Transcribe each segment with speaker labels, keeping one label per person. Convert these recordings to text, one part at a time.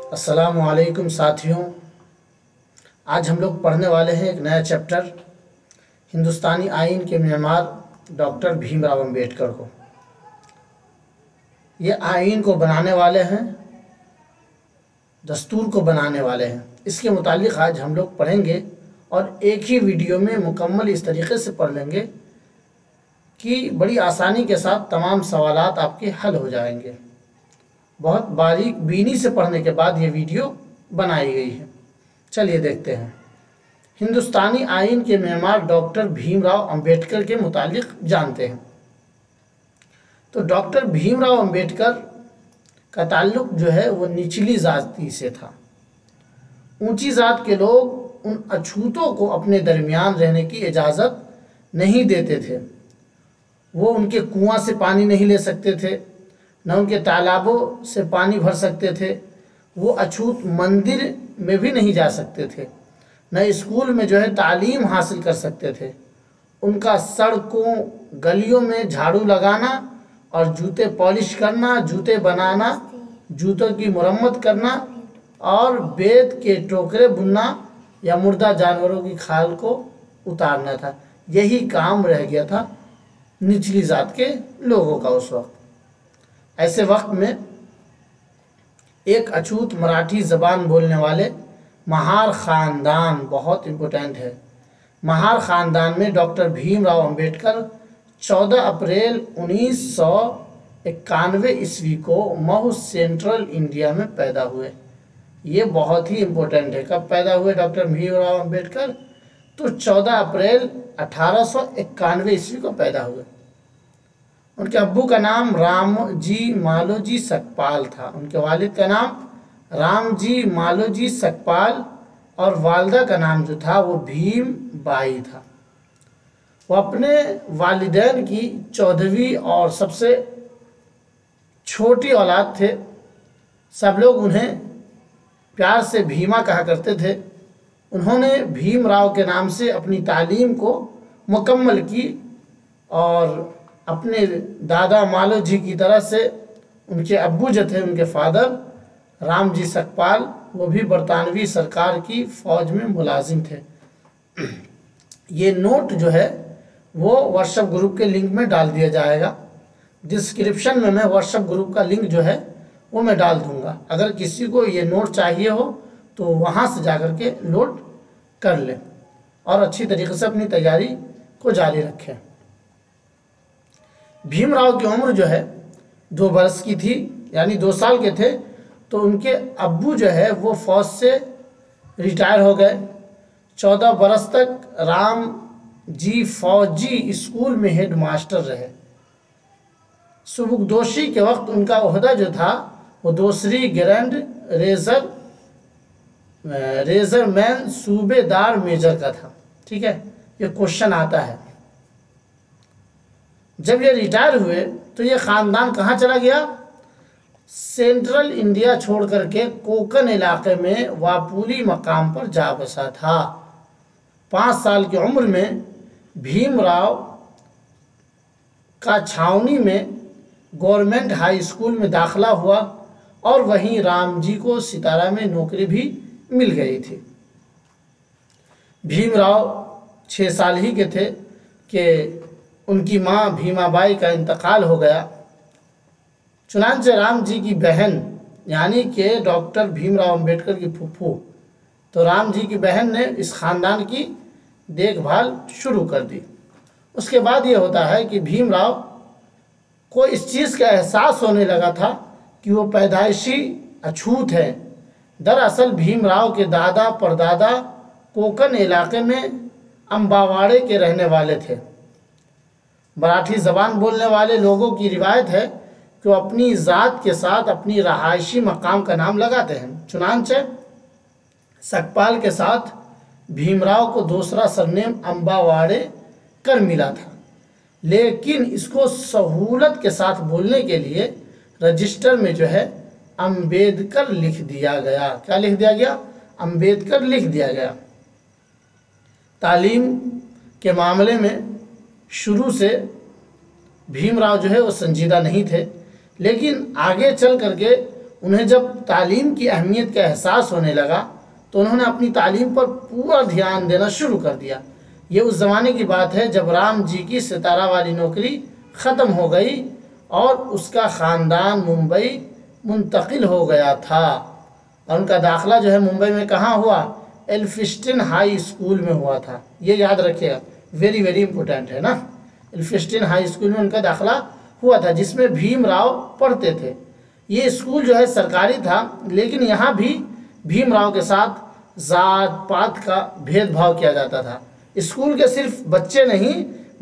Speaker 1: अस्सलामुअलैकुम साथियों, आज हम लोग पढ़ने वाले हैं एक नया चैप्टर हिंदुस्तानी आइन के मेमार डॉक्टर भीमराव अंबेडकर को। ये आइन को बनाने वाले हैं, दस्तूर को बनाने वाले हैं। इसके मुतालिक आज हम लोग पढ़ेंगे और एक ही वीडियो में मुकम्मल इस तरीके से पढ़ लेंगे कि बड़ी आसानी के साथ तमाम सवालात आपके हल हो जाएंगे। बहुत बारीक बीनी से पढ़ने के बाद ये वीडियो बनाई गई है। चलिए देखते हैं। हिंदुस्तानी आइन के मेमार डॉक्टर भीमराव अंबेडकर के मुतालिक जानते हैं। तो डॉक्टर भीमराव अंबेडकर का ताल्लुक जो है वो निचली जाति से था। ऊंची जात के लोग उन अछूतों को अपने दरमियान रहने की इजाज़त नहीं देते थे। वो उनके कुआं से पानी नहीं ले सकते थे, न उनके तालाबों से पानी भर सकते थे। वो अछूत मंदिर में भी नहीं जा सकते थे, न स्कूल में जो है तालीम हासिल कर सकते थे। उनका सड़कों गलियों में झाड़ू लगाना और जूते पॉलिश करना, जूते बनाना, जूतों की मरम्मत करना और बेत के टोकरे बुनना या मुर्दा जानवरों की खाल को उतारना था। यही काम रह गया था निचली जात के लोगों का उस वक्त। ऐसे वक्त में एक अछूत मराठी ज़बान बोलने वाले महार ख़ानदान बहुत इम्पोर्टेंट है। महार ख़ानदान में डॉक्टर भीमराव अंबेडकर 14 अप्रैल 1991 ईस्वी को महू सेंट्रल इंडिया में पैदा हुए। ये बहुत ही इम्पोर्टेंट है। कब पैदा हुए डॉक्टर भीमराव अंबेडकर? तो 14 अप्रैल 1891 ईस्वी को पैदा हुए। उनके अब्बू का नाम रामजी मालोजी सकपाल था। उनके वालिद का नाम रामजी मालोजी सकपाल और वालदा का नाम जो था वो भीम बाई था। वो अपने वालिदैन की 14वीं और सबसे छोटी औलाद थे। सब लोग उन्हें प्यार से भीमा कहा करते थे। उन्होंने भीमराव के नाम से अपनी तालीम को मुकम्मल की और अपने दादा मालोजी की तरह से उनके अब्बू जो थे, उनके फादर रामजी सकपाल, वो भी बरतानवी सरकार की फ़ौज में मुलाजिम थे। ये नोट जो है वो व्हाट्सएप ग्रुप के लिंक में डाल दिया जाएगा। डिस्क्रिप्शन में मैं व्हाट्सएप ग्रुप का लिंक जो है वो मैं डाल दूंगा। अगर किसी को ये नोट चाहिए हो तो वहाँ से जाकर के लोड कर लें और अच्छी तरीके से अपनी तैयारी को जारी रखें। भीमराव की उम्र जो है 2 बरस की थी, यानी 2 साल के थे तो उनके अब्बू जो है वो फ़ौज से रिटायर हो गए। 14 बरस तक राम जी फौजी स्कूल में हेड मास्टर रहे। सुबुकदोशी के वक्त उनका ओहदा जो था वो दूसरी ग्रैंड रेजरमैन सूबेदार मेजर का था। ठीक है, ये क्वेश्चन आता है। जब ये रिटायर हुए तो ये ख़ानदान कहाँ चला गया? सेंट्रल इंडिया छोड़ करके कोकन इलाके में वापुली मकाम पर जा बसा था। 5 साल की उम्र में भीमराव का छावनी में गवर्नमेंट हाई स्कूल में दाखिला हुआ और वहीं राम जी को सितारा में नौकरी भी मिल गई थी। भीमराव 6 साल ही के थे कि उनकी माँ भीमाबाई का इंतकाल हो गया। चुनांचे राम जी की बहन यानी कि डॉक्टर भीमराव अंबेडकर की फूफू, तो राम जी की बहन ने इस ख़ानदान की देखभाल शुरू कर दी। उसके बाद ये होता है कि भीमराव को इस चीज़ का एहसास होने लगा था कि वो पैदाइशी अछूत है। दरअसल भीमराव के दादा परदादा कोकन इलाके में अम्बावाड़े के रहने वाले थे। मराठी ज़बान बोलने वाले लोगों की रिवायत है कि वो अपनी ज़ात के साथ अपनी रहायशी मकाम का नाम लगाते हैं। चुनांचे सकपाल के साथ भीमराव को दूसरा सरनेम अम्बावाड़े कर मिला था, लेकिन इसको सहूलत के साथ बोलने के लिए रजिस्टर में जो है अंबेडकर लिख दिया गया। क्या लिख दिया गया? अंबेडकर लिख दिया गया। तालीम के मामले में शुरू से भीमराव जो है वो संजीदा नहीं थे, लेकिन आगे चल करके उन्हें जब तालीम की अहमियत का एहसास होने लगा तो उन्होंने अपनी तालीम पर पूरा ध्यान देना शुरू कर दिया। ये उस ज़माने की बात है जब राम जी की सितारा वाली नौकरी ख़त्म हो गई और उसका ख़ानदान मुंबई मुंतकिल हो गया था। और उनका दाखिला जो है मुंबई में कहाँ हुआ? एल्फिस्टन हाई स्कूल में हुआ था। ये याद रखिएगा, वेरी वेरी इंपॉर्टेंट है ना। एल्फिस्टन हाई स्कूल में उनका दाखिला हुआ था जिसमें भीमराव पढ़ते थे। ये स्कूल जो है सरकारी था, लेकिन यहाँ भी भीमराव के साथ जात पात का भेदभाव किया जाता था। स्कूल के सिर्फ बच्चे नहीं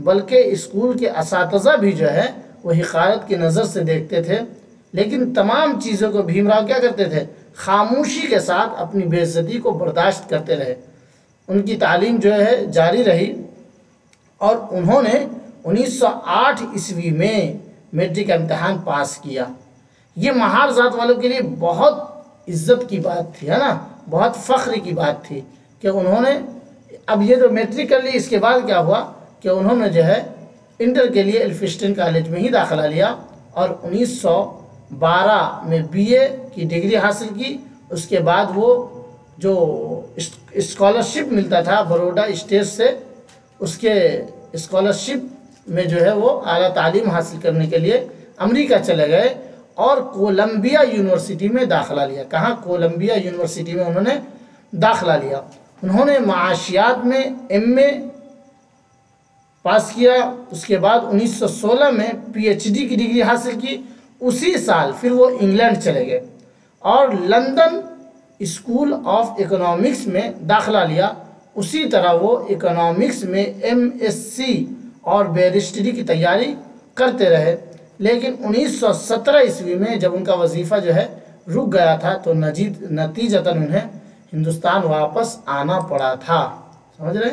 Speaker 1: बल्कि स्कूल के असातिज़ा भी जो है वो हिकारत की नज़र से देखते थे। लेकिन तमाम चीज़ों को भीमराव क्या करते थे? खामोशी के साथ अपनी बेइज्जती को बर्दाश्त करते रहे। उनकी तालीम जो है जारी रही और उन्होंने 1908 ईस्वी में मैट्रिक का इम्तहान पास किया। ये महार ज़ात वालों के लिए बहुत इज्जत की बात थी, है ना, बहुत फ़ख्र की बात थी कि उन्होंने अब ये जो मैट्रिक कर ली, इसके बाद क्या हुआ कि उन्होंने जो है इंटर के लिए एल्फिस्टन कॉलेज में ही दाखिला लिया और 1912 में बीए की डिग्री हासिल की। उसके बाद वो जो स्कॉलरशिप मिलता था बड़ौदा स्टेट से, उसके स्कॉलरशिप में जो है वो आला तालीम हासिल करने के लिए अमेरिका चले गए और कोलंबिया यूनिवर्सिटी में दाखिला लिया। कहाँ? कोलंबिया यूनिवर्सिटी में उन्होंने दाखिला लिया। उन्होंने माशियात में एमए पास किया। उसके बाद 1916 में पीएचडी की डिग्री हासिल की। उसी साल फिर वो इंग्लैंड चले गए और लंदन स्कूल ऑफ इकोनॉमिक्स में दाखिला लिया। उसी तरह वो इकोनॉमिक्स में एमएससी और बैरिस्टरी की तैयारी करते रहे। लेकिन 1917 ईस्वी में जब उनका वजीफ़ा जो है रुक गया था तो नतीजतन उन्हें हिंदुस्तान वापस आना पड़ा था। समझ रहे?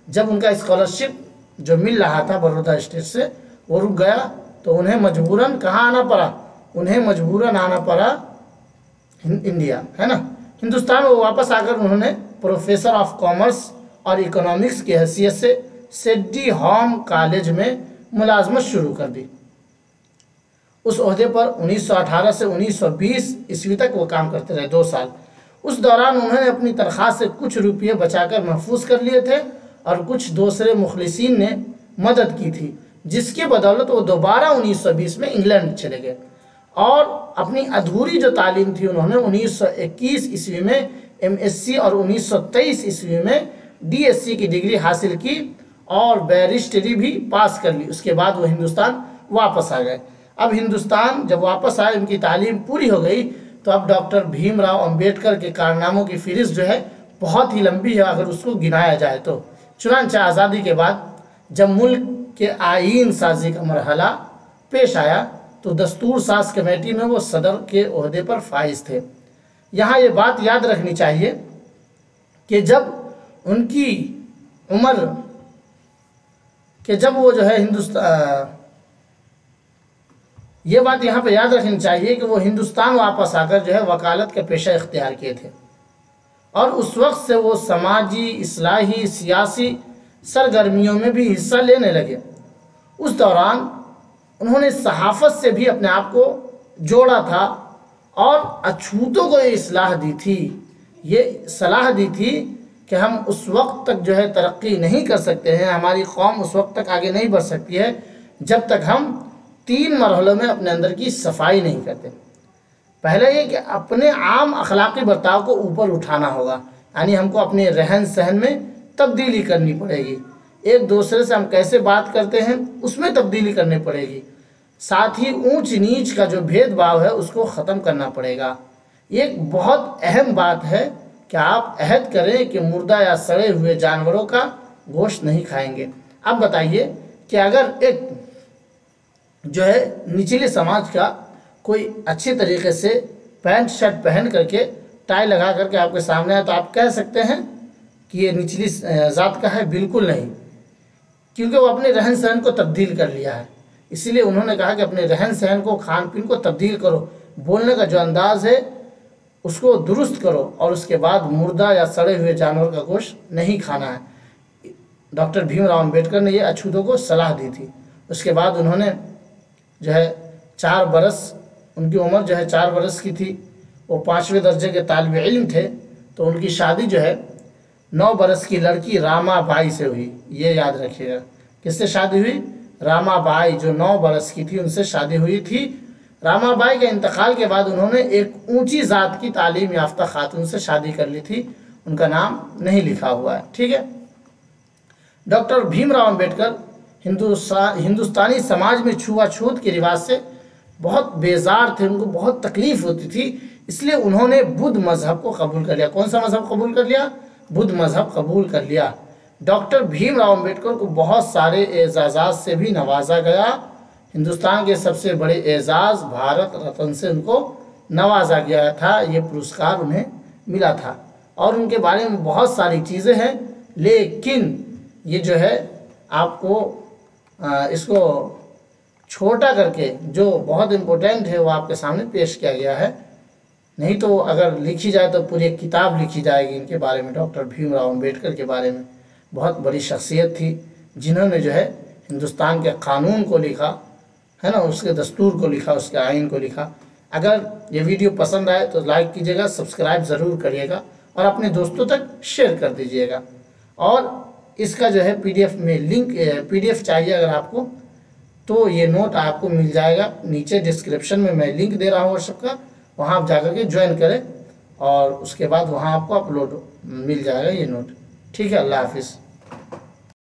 Speaker 1: जब उनका स्कॉलरशिप जो मिल रहा था बड़ौदा स्टेट से वो रुक गया तो उन्हें मजबूरन कहाँ आना पड़ा? उन्हें मजबूरन आना पड़ा इंडिया, है ना। हिंदुस्तान में वापस आकर उन्होंने प्रोफेसर ऑफ कॉमर्स और इकोनॉमिक्स की हैसियत से सिडनी होम कॉलेज में मुलाजमत शुरू कर दी। उस ओहदे पर 1918 से 1920 ईस्वी तक वो काम करते रहे, 2 साल। उस दौरान उन्होंने अपनी तनख्वाह से कुछ रुपये बचाकर महफूज कर लिए थे और कुछ दूसरे मुखलिसीन ने मदद की थी, जिसकी बदौलत वो दोबारा 1920 में इंग्लैंड चले गए और अपनी अधूरी जो तालीम थी उन्होंने 1921 ईस्वी में एमएससी और 1923 ईस्वी में डीएससी की डिग्री हासिल की और बैरिस्टरी भी पास कर ली। उसके बाद वो हिंदुस्तान वापस आ गए। अब हिंदुस्तान जब वापस आए, उनकी तालीम पूरी हो गई, तो अब डॉक्टर भीमराव अंबेडकर के कारनामों की फहरिस्त जो है बहुत ही लंबी है अगर उसको गिनाया जाए तो। चुनांचे आज़ादी के बाद जब मुल्क के आईन साजी का मरहला पेश आया तो दस्तूर साज कमेटी में वो सदर के ओहदे पर फाइज थे। यहाँ ये बात याद रखनी चाहिए कि जब उनकी उम्र कि जब वो जो है ये बात यहाँ पे याद रखनी चाहिए कि वो हिंदुस्तान वापस आकर जो है वकालत का पेशा इख्तियार किए थे और उस वक्त से वो समाजी, इस्लाही, सियासी सरगर्मियों में भी हिस्सा लेने लगे। उस दौरान उन्होंने सहाफ़त से भी अपने आप को जोड़ा था और अछूतों को ये सलाह दी थी, ये सलाह दी थी कि हम उस वक्त तक जो है तरक्की नहीं कर सकते हैं, हमारी कौम उस वक्त तक आगे नहीं बढ़ सकती है जब तक हम 3 मरहलों में अपने अंदर की सफाई नहीं करते। पहले ये कि अपने आम अखलाकी बर्ताव को ऊपर उठाना होगा, यानी हमको अपने रहन सहन में तब्दीली करनी पड़ेगी। एक दूसरे से हम कैसे बात करते हैं उसमें तब्दीली करनी पड़ेगी। साथ ही ऊंच नीच का जो भेदभाव है उसको ख़त्म करना पड़ेगा। एक बहुत अहम बात है कि आप अहद करें कि मुर्दा या सड़े हुए जानवरों का गोश्त नहीं खाएंगे। अब बताइए कि अगर एक जो है निचले समाज का कोई अच्छे तरीके से पैंट शर्ट पहन करके टाई लगा करके आपके सामने आए तो आप कह सकते हैं कि ये निचली ज़ात का है? बिल्कुल नहीं, क्योंकि वो अपने रहन सहन को तब्दील कर लिया है। इसीलिए उन्होंने कहा कि अपने रहन सहन को, खान पीन को तब्दील करो, बोलने का जो अंदाज़ है उसको दुरुस्त करो और उसके बाद मुर्दा या सड़े हुए जानवर का गोश्त नहीं खाना है। डॉक्टर भीमराव अंबेडकर ने ये अछूतों को सलाह दी थी। उसके बाद उन्होंने जो है 4 बरस, उनकी उम्र जो है 4 बरस की थी, वो 5वें दर्जे के तालिब इल्म थे, तो उनकी शादी जो है 9 बरस की लड़की रामाबाई से हुई। ये याद रखिएगा, किससे शादी हुई? रामाबाई, जो 9 बरस की थी उनसे शादी हुई थी। रामाबाई के इंतकाल के बाद उन्होंने एक ऊंची ज़ात की तालीम याफ्ता खातून से शादी कर ली थी, उनका नाम नहीं लिखा हुआ है, ठीक है। डॉक्टर भीमराव अंबेडकर हिंदुस्तानी समाज में छुआछूत के रिवाज से बहुत बेजार थे, उनको बहुत तकलीफ होती थी, इसलिए उन्होंने बुद्ध मज़हब को कबूल कर लिया। कौन सा मज़हब कबूल कर लिया? बुद्ध मज़हब कबूल कर लिया। डॉक्टर भीमराव अंबेडकर को बहुत सारे एजाज़ात से भी नवाजा गया। हिंदुस्तान के सबसे बड़े एजाज़ भारत रत्न से उनको नवाजा गया था, ये पुरस्कार उन्हें मिला था। और उनके बारे में बहुत सारी चीज़ें हैं, लेकिन ये जो है आपको इसको छोटा करके जो बहुत इम्पोर्टेंट है वो आपके सामने पेश किया गया है। नहीं तो अगर लिखी जाए तो पूरी एक किताब लिखी जाएगी इनके बारे में। डॉक्टर भीमराव अंबेडकर के बारे में बहुत बड़ी शख्सियत थी, जिन्होंने जो है हिंदुस्तान के कानून को लिखा है ना, उसके दस्तूर को लिखा, उसके आइन को लिखा। अगर ये वीडियो पसंद आए तो लाइक कीजिएगा, सब्सक्राइब ज़रूर करिएगा और अपने दोस्तों तक शेयर कर दीजिएगा। और इसका जो है PDF में लिंक, PDF चाहिए अगर आपको तो ये नोट आपको मिल जाएगा नीचे डिस्क्रिप्शन में, मैं लिंक दे रहा हूँ व्हाट्सएप का, वहाँ आप जाकर के ज्वाइन करें और उसके बाद वहाँ आपको अपलोड मिल जाएगा ये नोट, ठीक है। अल्लाह हाफिज़।